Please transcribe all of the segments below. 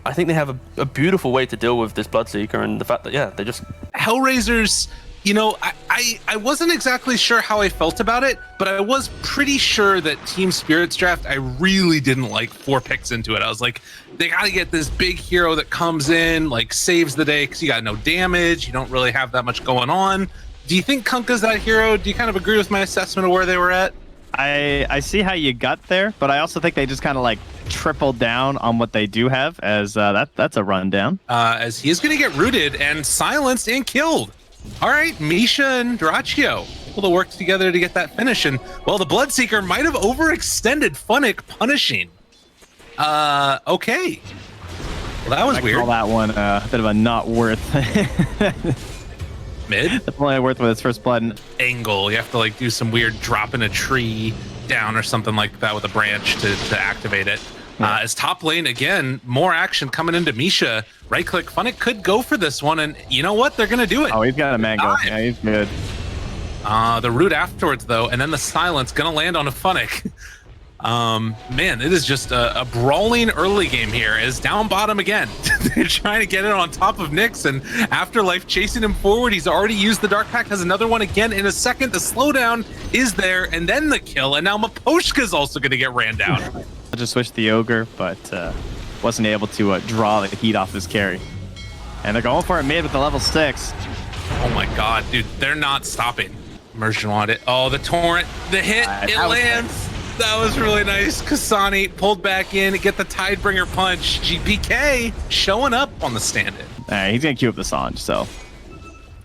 I think they have a beautiful way to deal with this Bloodseeker, and the fact that, yeah, they just... Hellraisers, you know, I wasn't exactly sure how I felt about it, but I was pretty sure that Team Spirit's draft, I really didn't like 4 picks into it. I was like, they got to get this big hero that comes in, like, saves the day, because you got no damage, you don't really have that much going on. Do you think Kunkka's that hero? Do you kind of agree with my assessment of where they were at? I see how you got there, but I also think they just kind of like tripled down on what they do have, as that's a rundown. As he is going to get rooted and silenced and killed. All right, Misha and Duraccio able to work together to get that finish. And, well, the Bloodseeker might have overextended Funnick, punishing. Okay. Well, that was weird. I call that one a bit of a not worth. Mid? Definitely worth with his first blood. Angle. You have to, like, do some weird drop in a tree down or something like that with a branch to activate it. Yeah. As top lane, again, more action coming into Misha. Right click. Funnick could go for this one, and you know what? They're going to do it. Oh, he's got a mango. Yeah, he's good. The root afterwards, though, and then the silence going to land on a Funnick. Man, it is just a brawling early game here. As down bottom again. They're trying to get it on top of Nyx, and Afterlife chasing him forward. He's already used the Dark Pact, has another one again in a second. The slowdown is there, and then the kill, and now Maposhka's also going to get ran down. I just switched the Ogre, but wasn't able to draw the heat off his carry. And they're going for it mid with the level 6. Oh my god, dude, they're not stopping. Immersion wanted it. Oh, the torrent, the hit, it lands. That was really nice. Kasani pulled back in to get the Tidebringer punch. GPK showing up on the stand-in. He's going to queue up the Sange, so.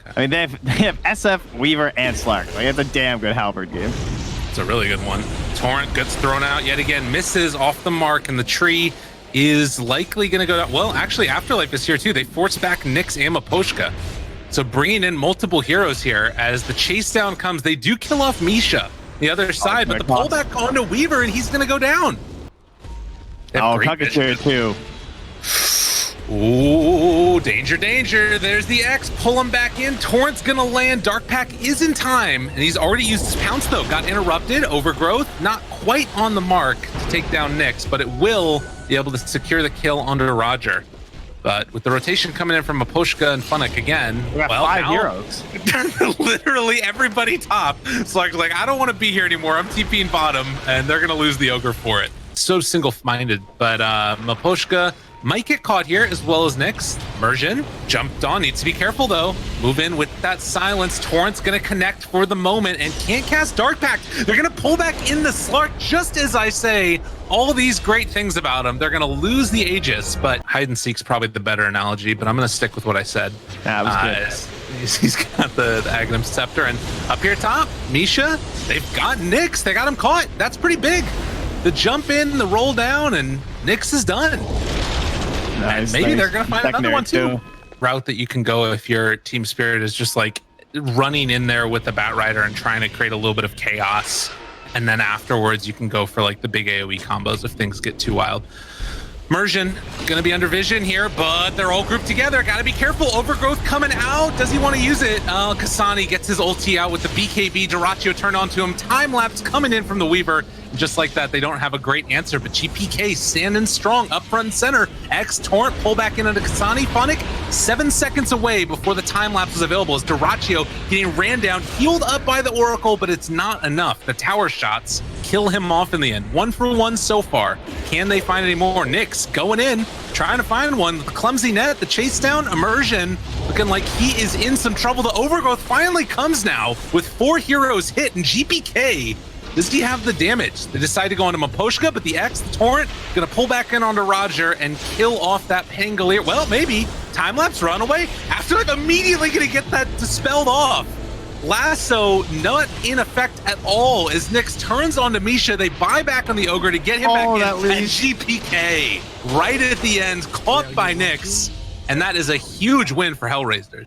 Okay. I mean, they have SF, Weaver, and Slark. Like, it's a damn good Halberd game. It's a really good one. Torrent gets thrown out yet again, misses off the mark, and the tree is likely going to go down. Well, actually, Afterlife is here too. They force back Nyx and Maposhka. So bringing in multiple heroes here. As the chase down comes, they do kill off Misha, the other side, but the pullback onto Weaver, and he's going to go down. Oh, Kunkka's here too. Ooh, danger, danger. There's the X. Pull him back in. Torrent's going to land. Dark Pack is in time, and he's already used his pounce, though. Got interrupted. Overgrowth, not quite on the mark to take down Nyx, but it will be able to secure the kill under Roger. But with the rotation coming in from Maposhka and Funnick again, we got 5 heroes. Literally everybody top. So like, I don't want to be here anymore. I'm TPing bottom, and they're going to lose the Ogre for it. So single-minded, but Maposhka might get caught here, as well as Nyx. Immersion jumped on, needs to be careful though. Move in with that silence. Torrent's gonna connect for the moment and can't cast Dark Pact. They're gonna pull back in the Slark, just as I say all these great things about him. They're gonna lose the Aegis, but hide and seek's probably the better analogy, but I'm gonna stick with what I said. That was good. He's got the Aghanim Scepter, and up here top, Misha, they've got Nyx. They got him caught. That's pretty big. The jump in, the roll down, and Nyx is done. Nice, and maybe they're going to find another one too. too. Route that you can go if your Team Spirit is just like running in there with the Bat Rider and trying to create a little bit of chaos. And then afterwards, you can go for like the big AoE combos if things get too wild. Immersion going to be under vision here, but they're all grouped together. Got to be careful. Overgrowth coming out. Does he want to use it? Kasani gets his ulti out with the BKB. Duraccio turned onto him. Time lapse coming in from the Weaver. Just like that, they don't have a great answer, but GPK standing strong up front and center. X Torrent pull back in onto Kasani. Funnick 7 seconds away before the time lapse was available as Duraccio getting ran down, healed up by the Oracle, but it's not enough. The tower shots kill him off in the end. 1 for 1 so far. Can they find any more? Nyx going in, trying to find one. The clumsy net, the chase down, Immersion looking like he is in some trouble. The Overgrowth finally comes now with 4 heroes hit, and GPK, does he have the damage? They decide to go into Maposhka, but the X, the Torrent, gonna pull back in onto Roger and kill off that Pangolier. Well, maybe. Time-lapse runaway. Afterlife immediately gonna get that dispelled off. Lasso not in effect at all as Nyx turns onto Misha. They buy back on the Ogre to get him back in. And GPK right at the end, caught by Nyx. And that is a huge win for Hellraisers.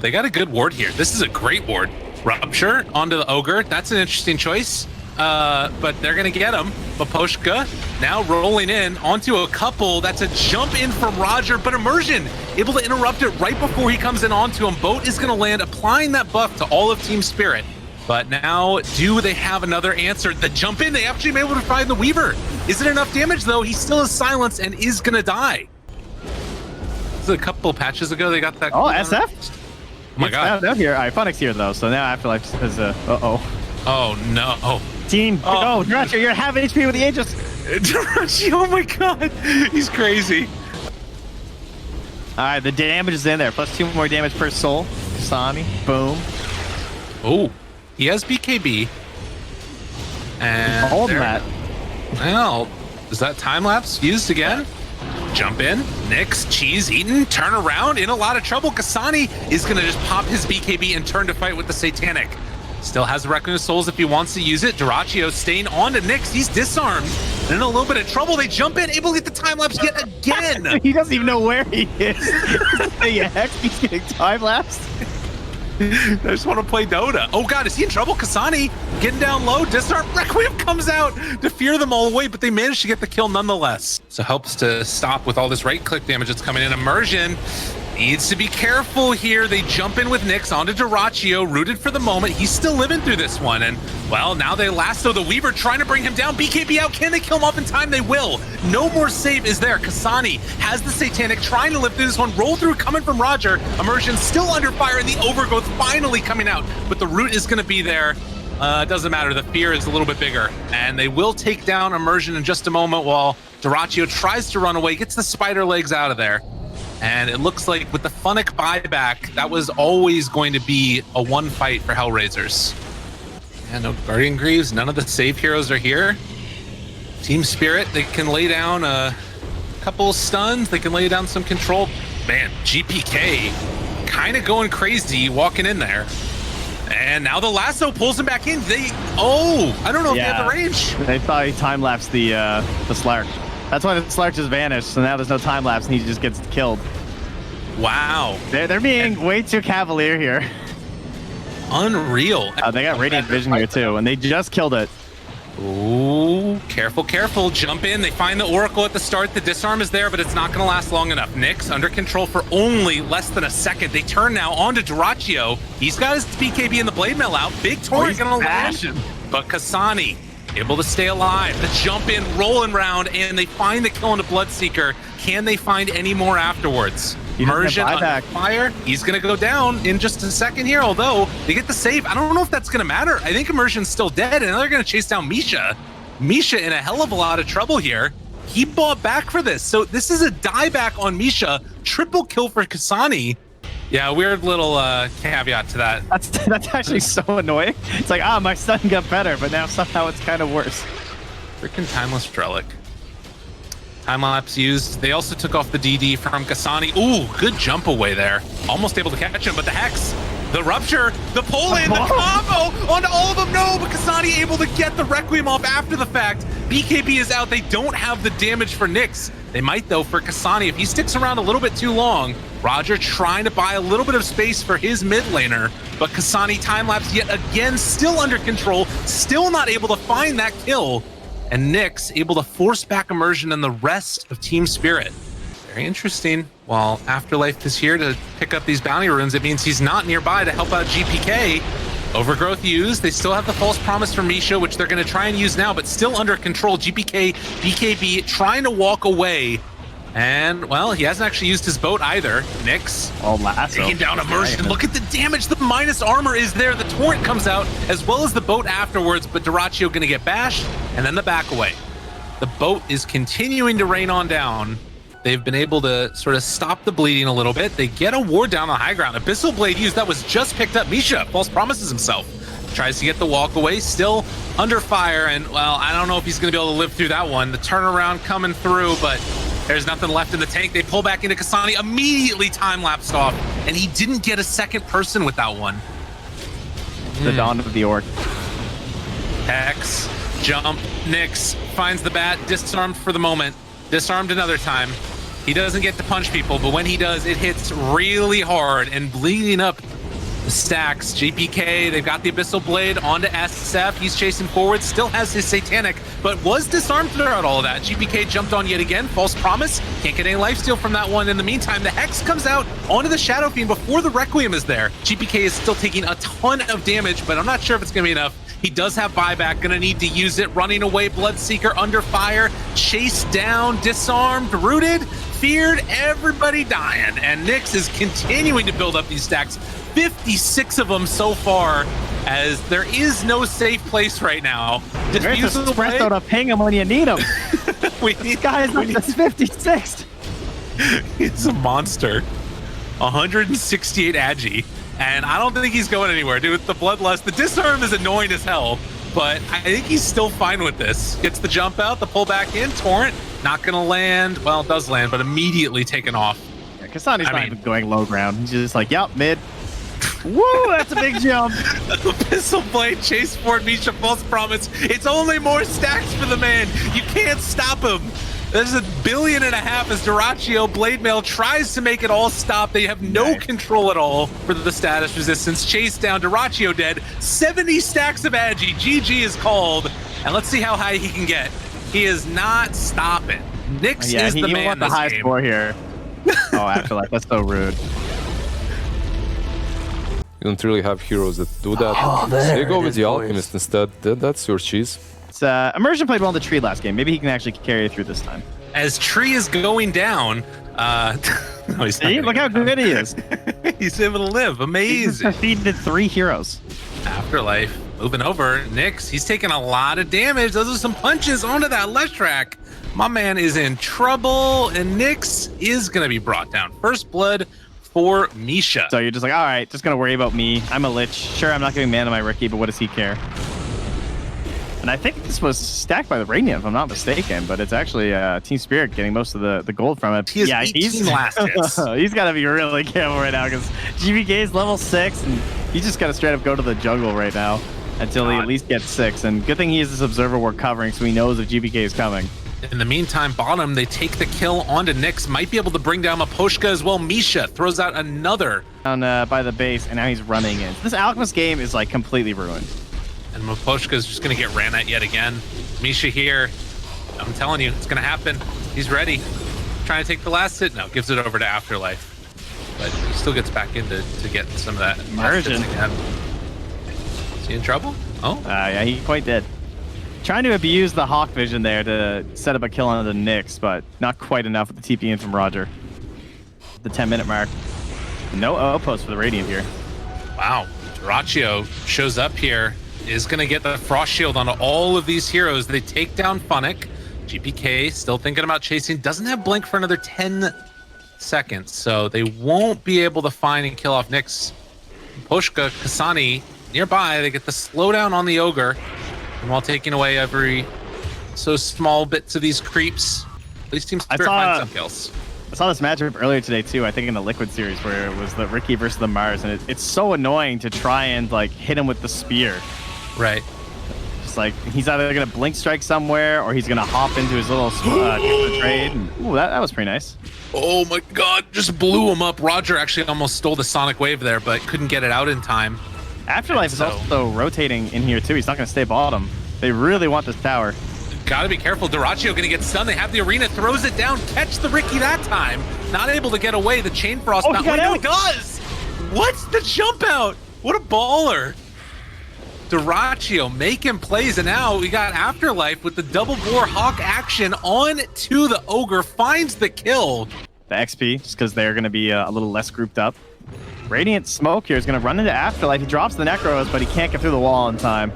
They got a good ward here. This is a great ward. Rupture onto the Ogre. That's an interesting choice. But they're going to get him. Maposhka now rolling in onto a couple. That's a jump in from Roger, but Immersion able to interrupt it right before he comes in onto him. Boat is going to land, applying that buff to all of Team Spirit. But now, do they have another answer? The jump in, they actually been able to find the Weaver. Is it enough damage, though? He still is silenced and is going to die. Was it a couple patches ago they got that? Oh, cooldown SF? reduced? Oh my god. Down here. All right, Funix here though, so now Afterlife has uh-oh. Oh no. Team, oh, Dratcher, you're half HP with the Aegis. Darachi, oh my god. He's crazy. All right, the damage is in there. Plus 2 more damage per soul. Kasani, boom. Oh, he has BKB. And Holding that. Well, is that time lapse used again? Jump in, Nyx, cheese eaten, turn around, in a lot of trouble. Kasani is gonna just pop his BKB and turn to fight with the Satanic. Still has the Requiem of Souls if he wants to use it. Duraccio staying on to Nyx, he's disarmed. And in a little bit of trouble, they jump in, able to get the time lapse yet again. He doesn't even know where he is. Heck, he's getting time lapsed. I just want to play Dota. Oh god, is he in trouble? Kasani getting down low, disarm, Requiem comes out to fear them all away, but they managed to get the kill nonetheless. So helps to stop with all this right-click damage that's coming in. Immersion needs to be careful here. They jump in with Nyx onto Duraccio, rooted for the moment. He's still living through this one, and well, now they lasso the Weaver, trying to bring him down. BKB out, can they kill him off in time? They will. No more save is there. Kasani has the Satanic, trying to live through this one. Roll through coming from Roger. Immersion still under fire, and the Overgrowth finally coming out, but the root is going to be there. It doesn't matter, the fear is a little bit bigger, and they will take down Immersion in just a moment while Duraccio tries to run away, gets the spider legs out of there. And it looks like with the Funnick buyback, that was always going to be a one fight for Hellraisers. And no Guardian Greaves, none of the save heroes are here. Team Spirit, they can lay down a couple stuns, they can lay down some control. Man, GPK kind of going crazy walking in there. And now the lasso pulls him back in. I don't know if they have the range. They thought he time-lapsed the Slark. That's why the Slark just vanished, so now there's no time lapse and he just gets killed. Wow. They're being way too cavalier here. Unreal. They got Radiant Vision here too, and they just killed it. Ooh, careful, careful. Jump in. They find the Oracle at the start. The disarm is there, but it's not going to last long enough. Nyx under control for only less than a second. They turn now onto Duraccio. He's got his BKB and the Blade Mail out. Big Torrent going to land. But Kasani able to stay alive. The jump in, rolling round, and they find the kill on the Bloodseeker. Can they find any more afterwards? Immersion on fire. He's going to go down in just a second here, although they get the save. I don't know if that's going to matter. I think Immersion's still dead, and now they're going to chase down Misha. Misha in a hell of a lot of trouble here. He bought back for this. So this is a dieback on Misha. Triple kill for Kasani. Yeah, weird little caveat to that. That's actually so annoying. It's like, my stun got better, but now somehow it's kind of worse. Freaking Timeless Relic. Time lapse used. They also took off the DD from Kasani. Ooh, good jump away there. Almost able to catch him, but the Hex, the Rupture, the pull-in, the combo onto all of them. No, but Kasani able to get the Requiem off after the fact. BKB is out. They don't have the damage for Nyx. They might, though, for Kasani. If he sticks around a little bit too long, Roger trying to buy a little bit of space for his mid laner, but Kasani time-lapse yet again, still under control, still not able to find that kill. And Nyx able to force back Immersion and the rest of Team Spirit. Very interesting. While Afterlife is here to pick up these bounty runes, it means he's not nearby to help out GPK. Overgrowth used. They still have the False Promise from Misha, which they're going to try and use now, but still under control. GPK, BKB trying to walk away. And, well, he hasn't actually used his boat either. Nyx taking down Immersion. Look at the damage. The minus armor is there. The Torrent comes out, as well as the boat afterwards, but Duraccio going to get bashed, and then the back away. The boat is continuing to rain on down. They've been able to sort of stop the bleeding a little bit. They get a ward down the high ground. Abyssal Blade used. That was just picked up. Misha False Promises himself. Tries to get the walk away. Still under fire, and, well, I don't know if he's going to be able to live through that one. The turnaround coming through, but there's nothing left in the tank. They pull back into Kasani, immediately time-lapsed off, and he didn't get a second person with that one. The dawn of the orc. Hex, jump, Nyx finds the bat, disarmed for the moment, disarmed another time. He doesn't get to punch people, but when he does, it hits really hard and bleeding up the stacks. GPK, they've got the Abyssal Blade onto SF. He's chasing forward, still has his Satanic, but was disarmed throughout all of that. GPK jumped on yet again. False Promise. Can't get any lifesteal from that one. In the meantime, the Hex comes out onto the Shadow Fiend before the Requiem is there. GPK is still taking a ton of damage, but I'm not sure if it's going to be enough. He does have buyback, gonna need to use it. Running away, Bloodseeker under fire, chased down, disarmed, rooted, feared, everybody dying. And Nyx is continuing to build up these stacks. 56 of them so far, as there is no safe place right now. There's a espresso to ping him when you need him. This guy is like 56. He's a monster. 168 agi. And I don't think he's going anywhere, dude. With the bloodlust, the disarm is annoying as hell, but I think he's still fine with this. Gets the jump out, the pull back in. Torrent not gonna land. Well, it does land, but immediately taken off. Yeah, Kasani's not even going low ground. He's just like, yep, mid. Woo, that's a big jump. Pistol blade, chase forward, Misha, false promise. It's only more stacks for the man. You can't stop him. There's $1.5 billion as Dyrachyo Blade Mail tries to make it all stop. They have no control at all for the status resistance. Chase down, Dyrachyo dead. 70 stacks of agi. GG is called. And let's see how high he can get. He is not stopping. Nyx is the man. Want the high score here. Oh, Afterlife, that's so rude. You don't really have heroes that do that. Oh, They go with the boys. Alchemist instead. That's your cheese. It's, Immersion played well in the tree last game. Maybe he can actually carry it through this time. As Tree is going down, no, he's not. See, look how good he is. He's able to live. He's Amazing. defeated 3 heroes. Afterlife moving over. Nyx, he's taking a lot of damage. Those are some punches onto that Leshrac. My man is in trouble, and Nyx is going to be brought down. First blood for Misha. So you're just like, all right, just gonna worry about me. I'm a lich. Sure, I'm not giving mana to my Riki, but what does he care? And I think this was stacked by the Radiant, if I'm not mistaken, but it's actually Team Spirit getting most of the gold from it. He has 18 last hits. He's got to be really careful right now because GBK is level 6, and he's just got to straight up go to the jungle right now until he at least gets 6. And good thing he has this Observer Ward covering, so he knows if GBK is coming. In the meantime, bottom, they take the kill onto Nyx. Might be able to bring down Pushka as well. Misha throws out another. Down by the base, and now he's running in. This Alchemist game is like completely ruined. And Pushka is just going to get ran at yet again. Misha here. I'm telling you, it's going to happen. He's ready. Trying to take the last hit. No, gives it over to Afterlife. But he still gets back in to get some of that Immersion again. Is he in trouble? Oh. Yeah, he quite did. Trying to abuse the Hawk vision there to set up a kill on the Nyx, but not quite enough with the TP in from Roger. The 10-minute mark. No outpost for the Radiant here. Wow. Dyrachyo shows up here. Is going to get the Frost Shield on all of these heroes. They take down Funnick. GPK still thinking about chasing. Doesn't have Blink for another 10 seconds, so they won't be able to find and kill off Nyx. Pushka, Kasani nearby. They get the slowdown on the Ogre. And while taking away every so small bits of these creeps, at least Team Spirit finds some kills. I saw this matchup earlier today too, I think in the Liquid series, where it was the Riki versus the Mars, and it's so annoying to try and like hit him with the spear. Right. Just like he's either gonna blink strike somewhere or he's gonna hop into his little trade. And, ooh, that was pretty nice. Oh my god, just blew him up. Roger actually almost stole the Sonic Wave there, but couldn't get it out in time. Afterlife is also rotating in here too. He's not gonna stay bottom. They really want this tower. Gotta be careful. Dyrachyo gonna get stunned. They have the arena, throws it down, catch the Riki that time. Not able to get away. The Chain Frost. Oh, he got out. He does! What's the jump out? What a baller. Dyrachyo making plays, and now we got Afterlife with the double bore Hawk action on to the Ogre, finds the kill. The XP, just because they're going to be a little less grouped up. Radiant Smoke here is going to run into Afterlife. He drops the Necros, but he can't get through the wall in time.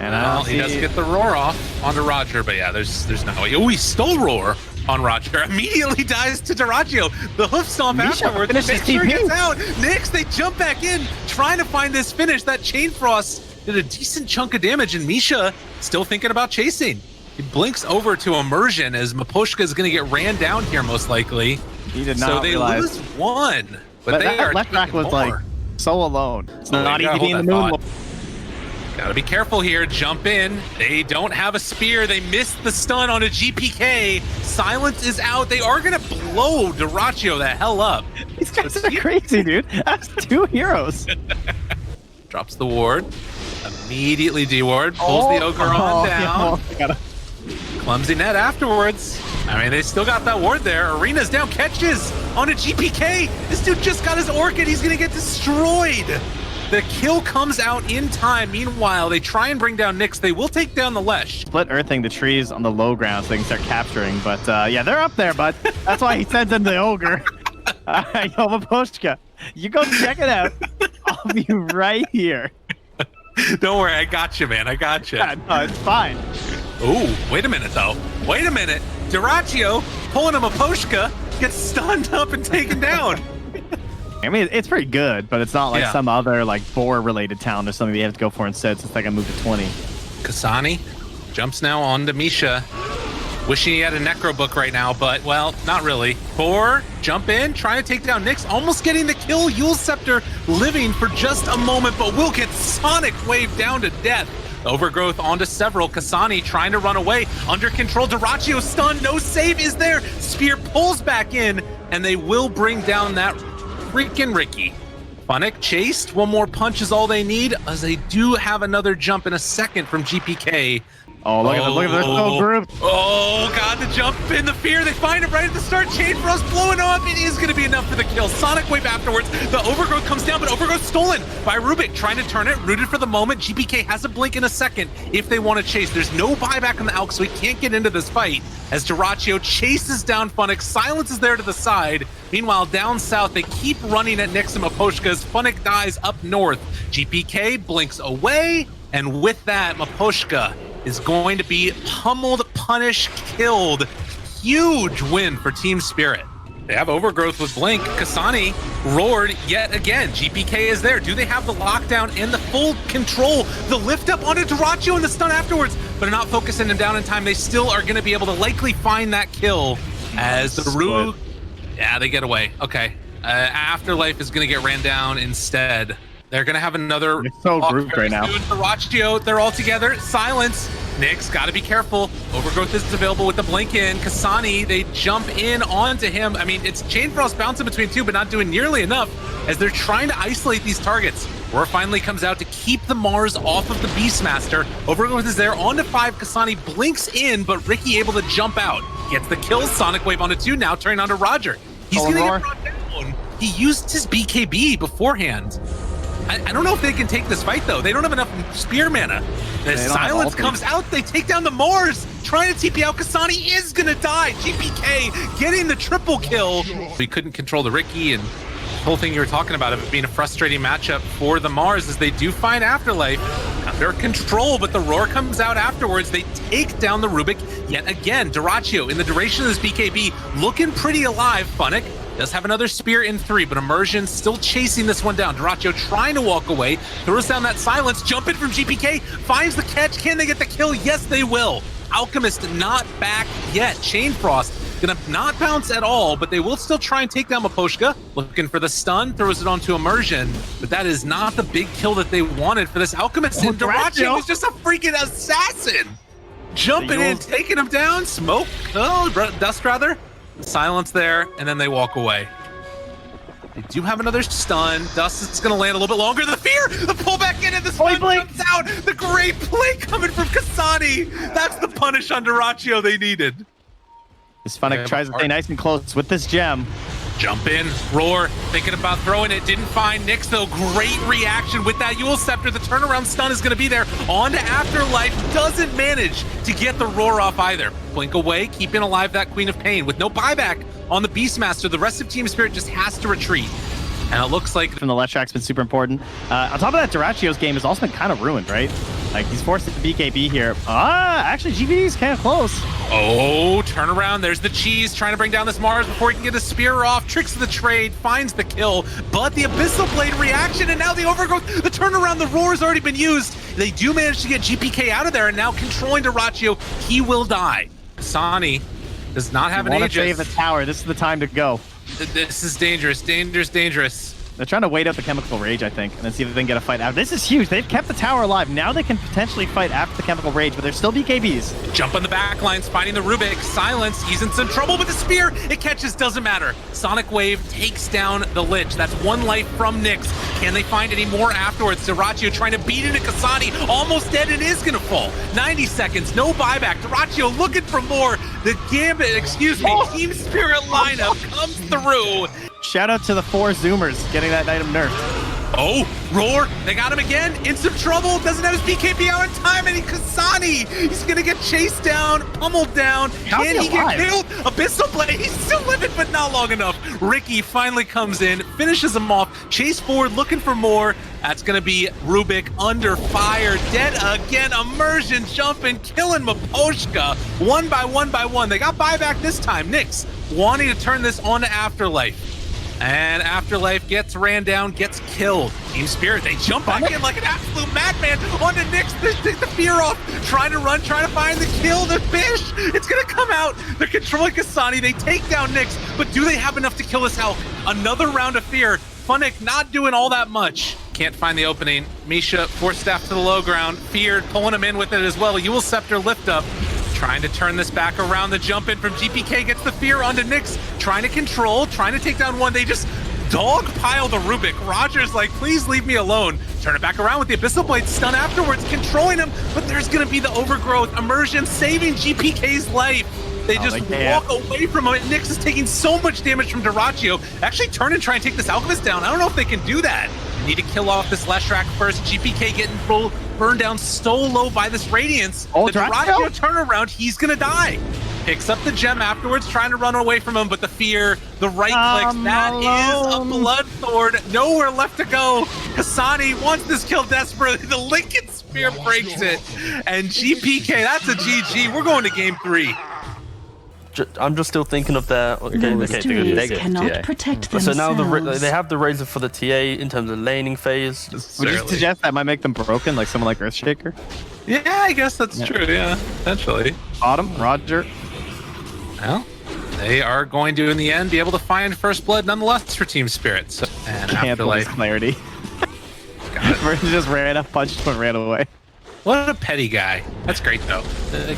And he does get the Roar off onto Roger, but yeah, there's no way. Oh, he stole Roar on Roger. Immediately dies to Dyrachyo. The hoof stomp afterwards. Make sure he gets out. Nyx, they jump back in, trying to find this finish. That Chain Frost did a decent chunk of damage, and Misha still thinking about chasing. He blinks over to Immersion as Pushka is going to get ran down here, most likely. He did not realize. Lose one, but they are left back was more. Like so alone. It's not even being in the moon. Gotta be careful here. Jump in. They don't have a spear. They missed the stun on a GPK. Silence is out. They are gonna blow Dyrachyo the hell up. These guys are crazy, dude. That's 2 heroes. Drops the ward. Immediately deward. Pulls the Ogre on down. Yeah. Clumsy net afterwards. I mean, they still got that ward there. Arena's down. Catches on a GPK. This dude just got his Orchid. He's gonna get destroyed. The kill comes out in time. Meanwhile, they try and bring down Nyx. They will take down the Lesh. Split earthing the trees on the low ground so they can start capturing. But yeah, they're up there, bud. That's why he sends in the ogre. Yo, Pushka, you go check it out. I'll be right here. Don't worry, I got you, man. I got you. Yeah, no, it's fine. Ooh, wait a minute, though. Wait a minute. Duraccio pulling him a Pushka gets stunned up and taken down. I mean, it's pretty good, but it's not like Yeah. some other like boar-related talent or something you have to go for instead since I got moved to 20. Kasani jumps now onto Misha. Wishing he had a Necro book right now, but, well, not really. Boar, jump in, trying to take down Nyx, almost getting the kill. Yule Scepter living for just a moment, but will get Sonic Wave down to death. Overgrowth onto several. Kasani trying to run away. Under control. Duraccio stunned. No save is there. Spear pulls back in, and they will bring down that freaking Ricky. Funnick chased. One more punch is all they need, as they do have another jump in a second from GPK. Oh, look at them. Look at them. They're so grouped. Oh, God, the jump in the fear. They find it right at the start. Chain Frost blowing up. It is going to be enough for the kill. Sonic Wave afterwards. The Overgrowth comes down, but Overgrowth stolen by Rubik. Trying to turn it. Rooted for the moment. GPK has a blink in a second if they want to chase. There's no buyback on the Alk, so he can't get into this fight as Duraccio chases down Funnick. Silence is there to the side. Meanwhile, down south, they keep running at Nyx and Maposhka as Funnick dies up north. GPK blinks away, and with that, Maposhka is going to be pummeled, punished, killed. Huge win for Team Spirit. They have Overgrowth with Blink. Kasani roared yet again. GPK is there. Do they have the lockdown and the full control? The lift up onto Duraccio and the stun afterwards, but are not focusing him down in time. They still are going to be able to likely find that kill as the Rue... Yeah, they get away. Okay. Afterlife is going to get ran down instead. They're going to have another... They're so grouped right now. Duraccio, they're all together. Silence. Nyx, got to be careful. Overgrowth is available with the blink in. Kasani, they jump in onto him. I mean, it's Chain Frost bouncing between two, but not doing nearly enough as they're trying to isolate these targets. Roar finally comes out to keep the Mars off of the Beastmaster. Overgrowth is there, on to 5. Kasani blinks in, but Ricky able to jump out. Gets the kill. Sonic Wave onto 2, now turning onto Roger. He's going to get brought down. He used his BKB beforehand. I don't know if they can take this fight, though. They don't have enough spear mana. The silence comes out. They take down the Mars. Trying to TP out. Kasani is going to die. GPK getting the triple kill. We couldn't control the Ricky, and the whole thing you were talking about of it being a frustrating matchup for the Mars as they do find Afterlife under control, but the Roar comes out afterwards. They take down the Rubik yet again. Duraccio, in the duration of this BKB, looking pretty alive. Funnick does have another spear in 3, but Immersion still chasing this one down. Duraccio trying to walk away, throws down that silence, jump in from GPK, finds the catch. Can they get the kill? Yes, they will. Alchemist not back yet. Chain Frost gonna not bounce at all, but they will still try and take down Maposhka. Looking for the stun, throws it onto Immersion, but that is not the big kill that they wanted for this Alchemist. And Duraccio is just a freaking assassin. Jumping in, taking him down. Smoke, dust rather. Silence there, and then they walk away. They do have another stun. Dust is going to land a little bit longer. The fear, the pullback in, and the stun jumps out. The great play coming from Kasani. That's the punish on Duraccio they needed. This Funnick tries to stay nice and close with this gem. Jump in, Roar, thinking about throwing it, didn't find Nyx though. Great reaction with that Yule Scepter. The turnaround stun is going to be there. On to Afterlife, doesn't manage to get the Roar off either. Blink away, keeping alive that Queen of Pain. With no buyback on the Beastmaster, the rest of Team Spirit just has to retreat. And it looks like... From the left track's been super important. On top of that, Duraccio's game has also been kind of ruined, right? Like, he's forced into BKB here. Actually, GVD's kind of close. Oh, turn around. There's the cheese trying to bring down this Mars before he can get a spear off. Tricks the trade, finds the kill, but the Abyssal Blade reaction, and now the Overgrowth, the turnaround, the Roar has already been used. They do manage to get GPK out of there, and now controlling Duraccio, he will die. Kasani does not have an Aegis. Save the tower. This is the time to go. This is dangerous, dangerous. They're trying to wait out the Chemical Rage, I think, and then see if they can get a fight out. This is huge. They've kept the tower alive. Now they can potentially fight after the Chemical Rage, but they're still BKBs. Jump on the back lines, finding the Rubik. Silence, he's in some trouble with the spear. It catches, doesn't matter. Sonic Wave takes down the Lich. That's one life from Nyx. Can they find any more afterwards? Duraccio trying to beat into Kasani. Almost dead and is going to fall. 90 seconds, no buyback. Duraccio looking for more. The Gambit, Team Spirit lineup comes through. Shout out to the 4 Zoomers getting that item nerfed. Oh, Roar, they got him again, in some trouble, doesn't have his BKB out in time, and Kasani, he's gonna get chased down, pummeled down. Can he get killed? Abyssal Blade, he's still living, but not long enough. Ricky finally comes in, finishes him off, chase forward, looking for more. That's gonna be Rubik under fire, dead again. Immersion jumping, killing Pushka, one by one. They got buyback this time. Nyx wanting to turn this on to Afterlife. And Afterlife gets ran down, gets killed. Team Spirit, they jump back in like an absolute madman onto Nyx. They take the fear off, trying to run, trying to find the kill, the fish. It's gonna come out. They're controlling Kasani. They take down Nyx, but do they have enough to kill this Hell? Another round of fear. Funnick not doing all that much. Can't find the opening. Misha, Force Staff to the low ground. Feared, pulling him in with it as well. Yule Scepter lift up. Trying to turn this back around. The jump in from GPK gets the fear onto Nyx. Trying to control, trying to take down one. They just dog pile the Rubik. Roger's like, please leave me alone. Turn it back around with the Abyssal Blade stun afterwards, controlling him, but there's gonna be the overgrowth. Immersion saving GPK's life. They just walk away from him. Nyx is taking so much damage from Dyrachyo. Actually turn and try and take this Alchemist down. I don't know if they can do that. Need to kill off this Leshrac first. GPK getting burned down so low by this Radiance. Oh, the Dyrachyo turnaround, he's gonna die. Picks up the gem afterwards, trying to run away from him, but the fear, the right clicks, that is a blood sword. Nowhere left to go. Kasani wants this kill desperately. The Lincoln Spear breaks it. And GPK, that's a GG. We're going to game 3. I'm just still thinking of their Mysteries cannot protect themselves. So now they have the Razor for the TA in terms of laning phase. Would you suggest that might make them broken, like someone like Earthshaker? Yeah, I guess that's true. Yeah, potentially. Bottom, Roger. Well, they are going to, in the end, be able to find First Blood nonetheless for Team Spirit. So, and Afterlife. Clarity. Version just ran up, punched him, and ran away. What a petty guy. That's great, though.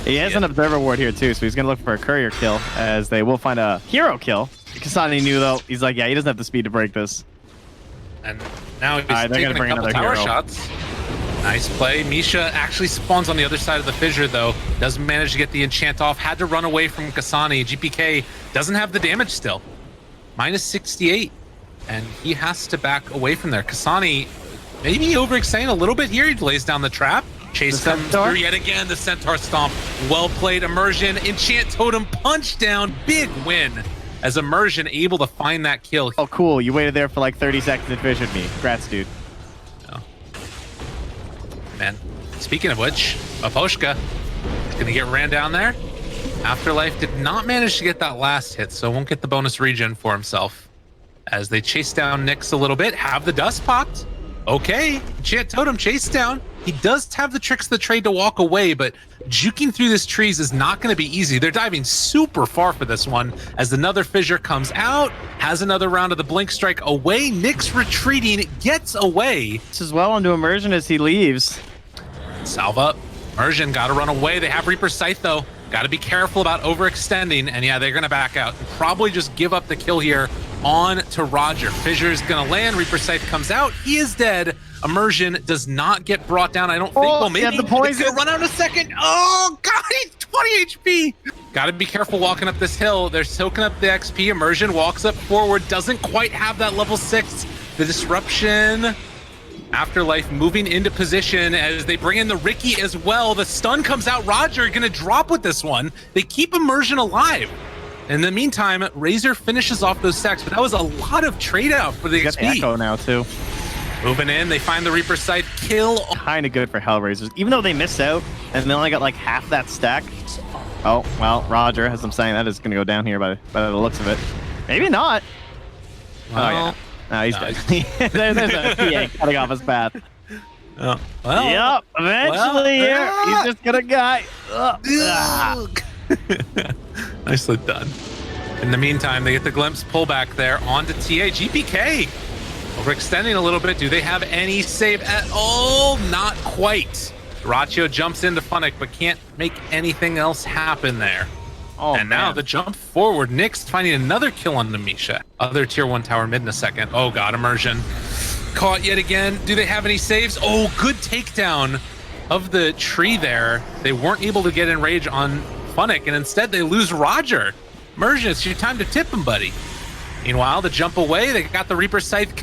He has an Observer Ward here, too, so he's going to look for a Courier kill, as they will find a Hero kill. Kasani knew, though. He's like, yeah, he doesn't have the speed to break this. And now he's taking a couple tower shots. Nice play. Misha actually spawns on the other side of the fissure, though. Doesn't manage to get the enchant off. Had to run away from Kasani. GPK doesn't have the damage still. Minus 68. And he has to back away from there. Kasani maybe overextending a little bit here. He lays down the trap. Chase comes through yet again. The Centaur Stomp. Well played. Immersion. Enchant Totem. Punch down. Big win. As Immersion able to find that kill. Oh, cool. You waited there for like 30 seconds and fissured me. Congrats, dude. Oh. Man. Speaking of which, Pushka is going to get ran down there. Afterlife did not manage to get that last hit, so won't get the bonus regen for himself. As they chase down Nyx a little bit. Have the dust popped. Okay. Enchant Totem chase down. He does have the tricks of the trade to walk away, but juking through these trees is not going to be easy. They're diving super far for this one as another fissure comes out, has another round of the Blink Strike away. Nyx retreating, gets away. This is well onto Immersion as he leaves. Salve up. Immersion got to run away. They have Reaper Scythe, though. Got to be careful about overextending, and yeah, they're going to back out. Probably just give up the kill here on to Roger. Fissure's going to land. Reaper Scythe comes out. He is dead. Immersion does not get brought down, I don't think. Well, maybe it's going to run out in a second. Oh, God, he's 20 HP. Got to be careful walking up this hill. They're soaking up the XP. Immersion walks up forward. Doesn't quite have that level 6. The disruption. Afterlife moving into position as they bring in the Ricky as well. The stun comes out. Roger going to drop with this one. They keep Immersion alive. In the meantime, Razor finishes off those stacks, but that was a lot of trade out for the XP. Got Echo now, too. Moving in, they find the Reaper Scythe kill. Kind of good for Hellraisers, even though they missed out and they only got like half that stack. Oh, well, Roger, as I'm saying, that is going to go down here by the looks of it. Maybe not. Well, oh, yeah. No, he's dead. There's a PA cutting off his path. Oh, well. Yep, eventually here. He's just going to die. Nicely done. In the meantime, they get the glimpse pullback there onto TA. GPK overextending a little bit. Do they have any save at all? Not quite. Dyrachyo jumps into Funnick, but can't make anything else happen there. Oh, and now the jump forward. Nyx finding another kill on Misha. Other tier 1 tower mid in a second. Oh God, Immersion. Caught yet again. Do they have any saves? Oh, good takedown of the tree there. They weren't able to get in rage on Funnick, and instead they lose Roger. Immersion, it's your time to tip him, buddy. Meanwhile, the jump away, they got the Reaper Scythe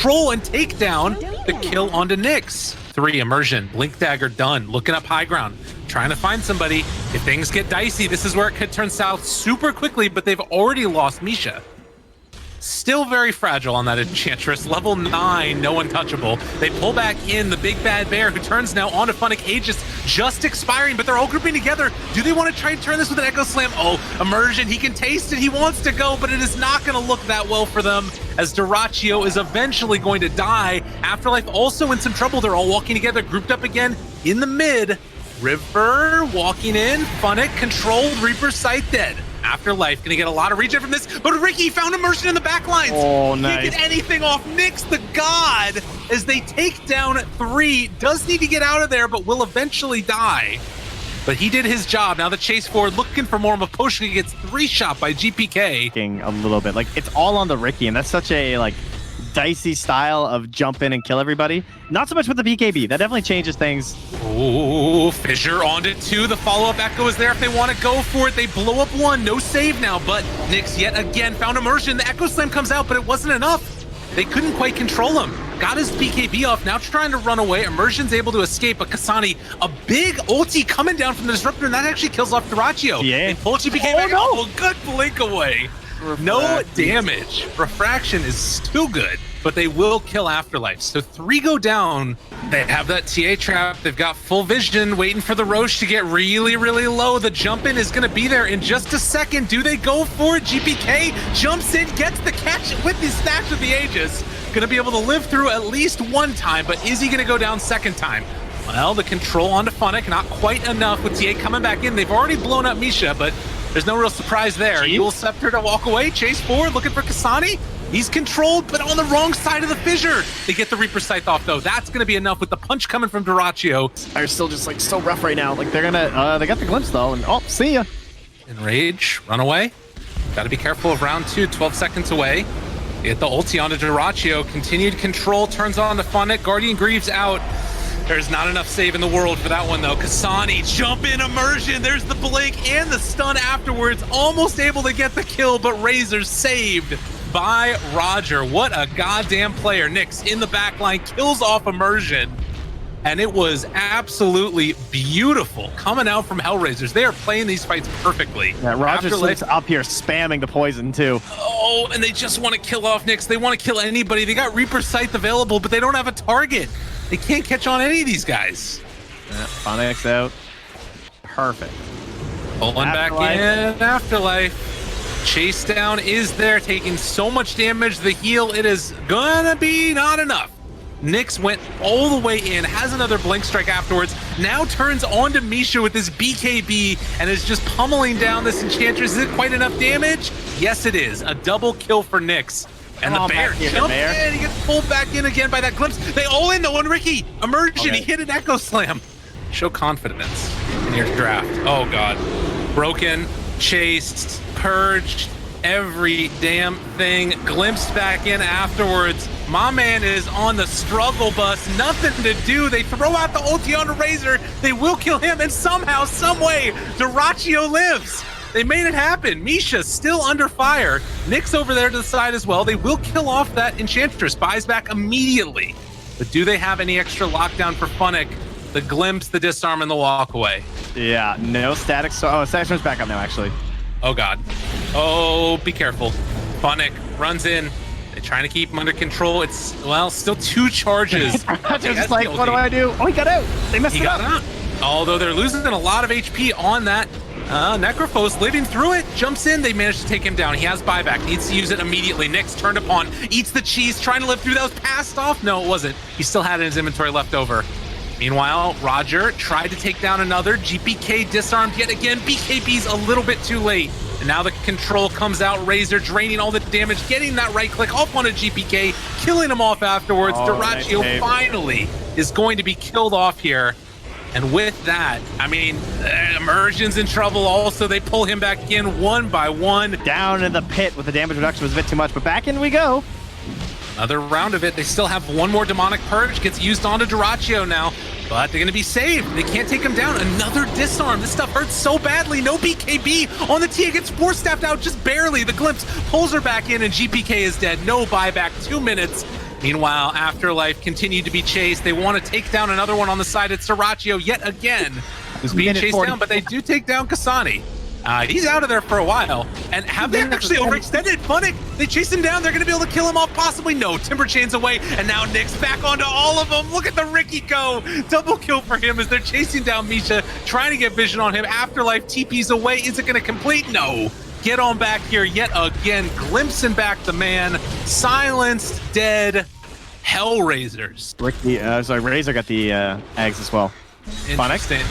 control and take down the kill onto Nyx. 3, immersion, blink dagger done, looking up high ground, trying to find somebody. If things get dicey, this is where it could turn south super quickly, but they've already lost Misha. Still very fragile on that Enchantress. Level 9, no untouchable. They pull back in the big bad bear, who turns now onto Funnick. Aegis just expiring, but they're all grouping together. Do they want to try and turn this with an Echo Slam? Oh, immersion, he can taste it. He wants to go, but it is not going to look that well for them, as Dyrachyo is eventually going to die. Afterlife also in some trouble. They're all walking together, grouped up again in the mid. River walking in. Funnick controlled. Reaper's Sight dead. Afterlife gonna get a lot of regen from this, but Ricky found immersion in the back lines. Oh, nice. Can't get anything off Nyx, the god, as they take down 3. Does need to get out of there, but will eventually die. But he did his job. Now the chase forward, looking for more. Pushka gets 3-shot by GPK. A little bit. Like, it's all on the Ricky, and that's such a, like, dicey style of jump in and kill everybody. Not so much with the BKB. That definitely changes things. Ooh, Fissure onto 2. The follow-up echo is there if they want to go for it. They blow up 1. No save now, but Nyx yet again found immersion. The Echo Slam comes out, but it wasn't enough. They couldn't quite control him. Got his BKB off, now trying to run away. Immersion's able to escape, but Kasani, a big ulti coming down from the Disruptor, and that actually kills off Dyrachyo. Yeah. They pull GPK back. No. Oh, good blink away. No damage. Refraction is too good, but they will kill Afterlife. So 3 go down. They have that TA trap. They've got full vision, waiting for the Roche to get really, really low. The jump in is going to be there in just a second. Do they go for it? GPK jumps in, gets the catch with his snatch of the Aegis. Going to be able to live through at least 1 time, but is he going to go down 2nd time? Well, the control onto Funnick, not quite enough with TA coming back in. They've already blown up Misha, but there's no real surprise there. Evil Scepter to walk away, chase forward, looking for Kasani. He's controlled, but on the wrong side of the fissure. They get the Reaper Scythe off, though. That's going to be enough with the punch coming from Dyrachyo. They're still just, like, so rough right now. Like, they're gonna, they got the glimpse, though, and, oh, see ya. Enrage, run away. Got to be careful of round 2, 12 seconds away. They get the ulti onto Dyrachyo. Continued control, turns on to Funnick. Guardian Greaves out. There's not enough save in the world for that one, though. Kasani, jump in immersion. There's the blink and the stun afterwards. Almost able to get the kill, but Razor saved by Roger. What a goddamn player. Nyx in the backline, kills off immersion. And it was absolutely beautiful coming out from Hellraisers. They are playing these fights perfectly. Yeah, Roger's up here spamming the poison, too. Oh, and they just want to kill off Nyx. They want to kill anybody. They got Reaper Scythe available, but they don't have a target. They can't catch on any of these guys. Yeah, Funnick's out. Perfect. Pulling back in. Afterlife. Chase down is there, taking so much damage. The heal, it is gonna be not enough. Nyx went all the way in, has another blink strike afterwards, now turns onto Misha with his BKB and is just pummeling down this Enchantress. Is it quite enough damage? Yes, it is. A double kill for Nyx. And the bear jumps in, he gets pulled back in again by that glimpse. They all in though on Ricky. Immersion, he hit an Echo Slam. Show confidence in your draft. Oh God. Broken, chased, purged, every damn thing. Glimpsed back in afterwards. My man is on the struggle bus, nothing to do. They throw out the ulti on Razor. They will kill him, and somehow, some way, Dyrachyo lives. They made it happen. Misha's still under fire. Nyx over there to the side as well. They will kill off that Enchantress. Buys back immediately. But do they have any extra lockdown for Funnick? The glimpse, the disarm, and the walk away. Yeah, no static. So, Static Storm's back up now, actually. Oh God. Oh, be careful. Funnick runs in. They're trying to keep him under control. It's, well, still 2 charges. Just like, what do I do? Oh, he got out. They messed it up. Out. Although they're losing a lot of HP on that. Necrophos living through it, jumps in, they managed to take him down. He has buyback, needs to use it immediately. Nyx turned upon, eats the cheese, trying to live through. That was passed off. No, it wasn't. He still had it in his inventory left over. Meanwhile, Roger tried to take down another. GPK disarmed yet again. BKB's a little bit too late. And now the control comes out. Razor draining all the damage, getting that right click off on a GPK, killing him off afterwards. Dyrachyo finally is going to be killed off here. And with that, I mean, Immersion's in trouble also. They pull him back in 1 by 1. Down in the pit with the damage reduction was a bit too much, but back in we go. Another round of it. They still have 1 more Demonic Purge. Gets used onto Dyrachyo now, but they're going to be saved. They can't take him down. Another disarm. This stuff hurts so badly. No BKB on the Tia. Gets Force Staffed out just barely. The Glimpse pulls her back in, and GPK is dead. No buyback. 2 minutes. Meanwhile, Afterlife continued to be chased. They want to take down another one on the side. It's Sriracho yet again, who's being chased down, but they do take down Kasani. He's out of there for a while. And have they actually overextended? Funnick, they chase him down. They're going to be able to kill him off, possibly. No, Timber Chain's away. And now Nick's back onto all of them. Look at the Ricky go. Double kill for him as they're chasing down Misha, trying to get vision on him. Afterlife TP's away. Is it going to complete? No. Get on back here yet again. Glimpsing back the man. Silenced, dead. Hellraisers. Ricky, Razor got the eggs as well. Interesting.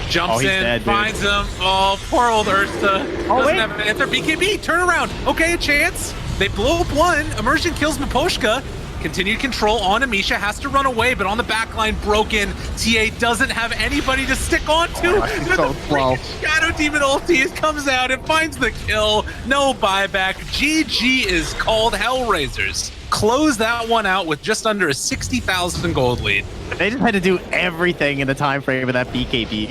Jumps in, dead, finds him. Oh, poor old Ursa. Doesn't have an answer. BKB, turn around. Okay, a chance. They blow up one. Immersion kills Pushka. Continued control on Amisha. Has to run away, but on the backline, broken. TA doesn't have anybody to stick on to. So slow. Shadow Demon ulti comes out and finds the kill. No buyback. GG is called. Hellraisers close that one out with just under a 60,000 gold lead. They just had to do everything in the time frame of that BKB.